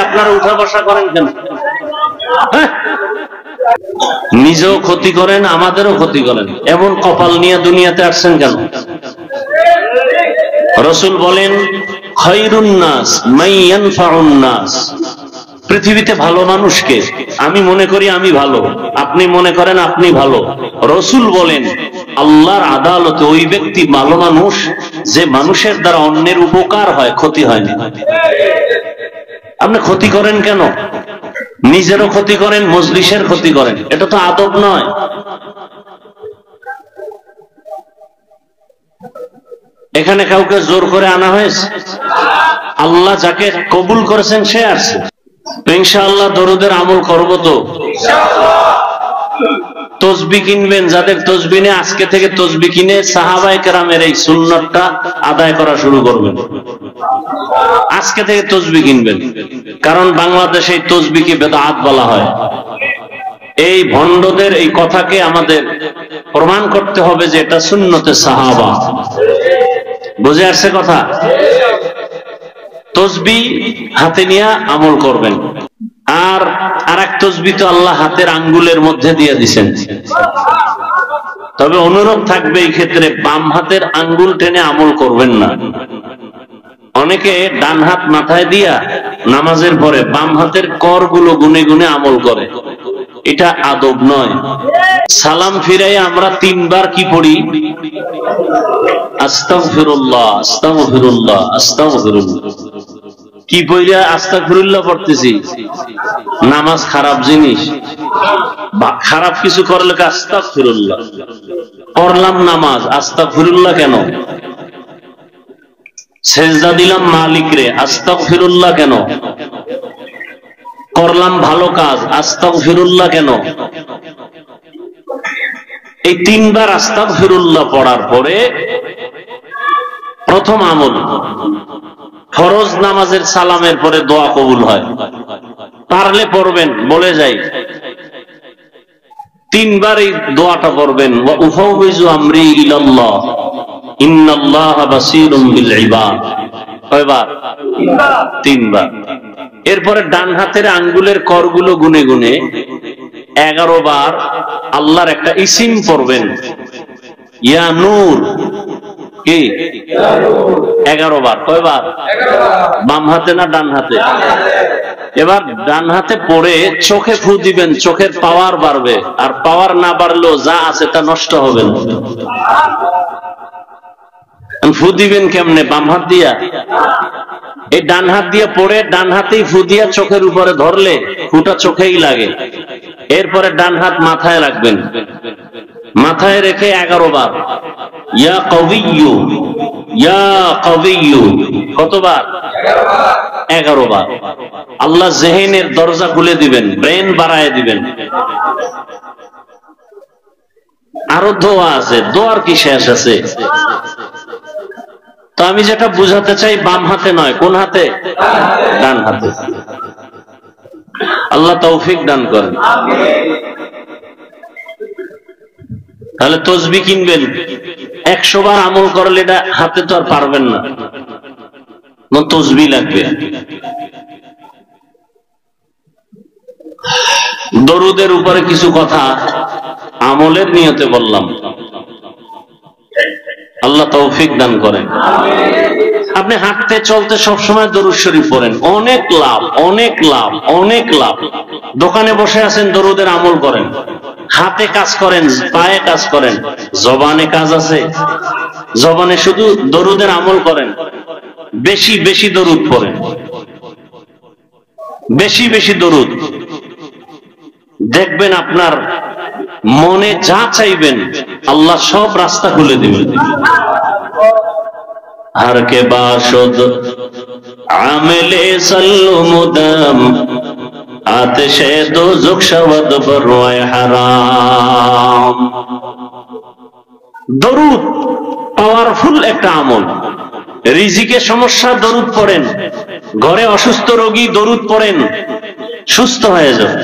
আপনারা উঠা বসা করেন কেন? নিজেও ক্ষতি করেন, আমাদেরও ক্ষতি করেন। এমন কপাল নিয়ে দুনিয়াতে আসছেন কেন? রাসূল বলেন, খায়রুন নাস মান ইয়ানফাউন নাস। পৃথিবীতে ভালো মানুষকে, আমি মনে করি আমি ভালো, আপনি মনে করেন আপনি ভালো। রাসূল বলেন, আল্লাহর আদালতে ওই ব্যক্তি ভালো মানুষ যে মানুষের দ্বারা অন্যের উপকার হয়, ক্ষতি হয় না। আপনি ক্ষতি করেন কেন? নিজেরও ক্ষতি করেন, মজলিসের ক্ষতি করেন। এটা তো আদব নয়। এখানে কাউকে জোর করে আনা হয়েছে? আল্লাহ যাকে কবুল করেছেন সে আসছে। ইনশাআল্লাহ দরুদের আমল করবো তো। তসবি কিনবেন, যাদের তসবি নেই আজকে থেকে তসবি কিনে সাহাবায়ে কেরামের এই সুন্নতটা আদায় করা শুরু করবেন। আজকে থেকে তসবি কিনবেন, কারণ বাংলাদেশে এই তসবিকে বেদাত বলা হয়। এই ভণ্ডদের এই কথাকে আমাদের প্রমাণ করতে হবে যে এটা সুন্নতে সাহাবা। বুঝে আসছে কথা? তসবি হাতে নিয়ে আমল করবেন। আর আরেক তসবি তো আল্লাহ হাতের আঙ্গুলের মধ্যে দিয়ে দিছেন। তবে অনুরোধ থাকবে এই ক্ষেত্রে, বাম হাতের আঙ্গুল টেনে আমল করবেন না। অনেকে ডান হাত মাথায় দিয়া নামাজের পরে বাম হাতের করগুলো গুনে গুনে আমল করে। এটা আদব নয়। সালাম ফিরাই আমরা 3 বার কি পড়ি? আস্তাগফিরুল্লাহ, আস্তাগফিরুল্লাহ, আস্তাগফিরুল্লাহ। কি পড়িয়া আস্তাগফিরুল্লাহ পড়তেছি? নামাজ খারাপ জিনিস, খারাপ কিছু করলে আস্তাগফিরুল্লাহ। পড়লাম নামাজ, আস্তাগফিরুল্লাহ কেন? সেজদা দিলাম মালিক রে, আস্তাগফিরুল্লাহ কেন? করলাম ভালো কাজ, আস্তাগফিরুল্লাহ কেন? এই 3 বার আস্তাগফিরুল্লাহ পড়ার পরে প্রথম আমল, ফরজ নামাজের সালামের পরে দোয়া কবুল হয়। পারলে পড়বেন, বলে যাই 3 বার এই দোয়াটা পড়বেন, ওয়া উফাউযু আমরি ইলাল্লাহ ইন্নাল্লাহা বাসীরুম বিল ইবাদ। কয়বার? 3 বার। এরপরে ডান হাতের আঙ্গুলের করগুলো গুনে গুনে 11 বার আল্লাহর একটা ইসিম পড়বেন, ইয়া নূর। কি? 11 বার। কয়বার? বাম হাতে না ডান হাতে? এবার ডান হাতে পড়ে চোখে ফু দিবেন, চোখের পাওয়ার বাড়বে। আর পাওয়ার না বাড়লেও যা আছে তা নষ্ট হবে না। ফু দিবেন কেমনে? বাম হাত দিয়া। এই ডান হাত দিয়ে পড়ে ডান হাতেই ফু দিয়া চোখের উপরে ধরলে ফুটা চোখেই লাগে। এরপরে ডান হাত মাথায় রাখবেন, মাথায় রেখে 11 বার ইয়া কবিয়্যু, ইয়া কবিয়্যু। কতবার? 11 বার। আল্লাহ জেহেনের দরজা খুলে দিবেন, ব্রেন বাড়ায় দিবেন। আরো দোয়া আছে, দোয়ার কি শেষ আছে? তো আমি যেটা বুঝাতে চাই, বাম হাতে নয়, কোন হাতে? ডান হাতে। আল্লাহ তৌফিক দান করেন। তাহলে তসবি কিনবেন, 100 বার আমল করলে এটা হাতে তো আর পারবেন না, তসবি লাগবে। দরুদের উপরে কিছু কথা আমলের নিয়তে বললাম। আল্লাহ তৌফিক দান করেন। আপনি হাঁটতে চলতে সবসময় দরুদ শরীফ পড়েন, অনেক লাভ, অনেক লাভ, অনেক লাভ। দোকানে বসে আছেন, দরুদের আমল করেন। হাতে কাজ করেন, পায়ে কাজ করেন, জবানে কাজ আছে, জবানে শুধু দরুদের আমল করেন। বেশি বেশি দরুদ পড়েন, বেশি বেশি দরুদ। দেখবেন আপনার মনে যা চাইবেন আল্লাহ সব রাস্তা খুলে দিবেন। हर के बाशुद आमिले सल्लु मुदम आतिशे दोज़ख शवद बरवाए হারাম। দরুদ পাওয়ারফুল একটা আমল। রিজিকে সমস্যা, দরুদ পড়েন। ঘরে অসুস্থ রোগী, দরুদ পড়েন, সুস্থ হয়ে যাবে।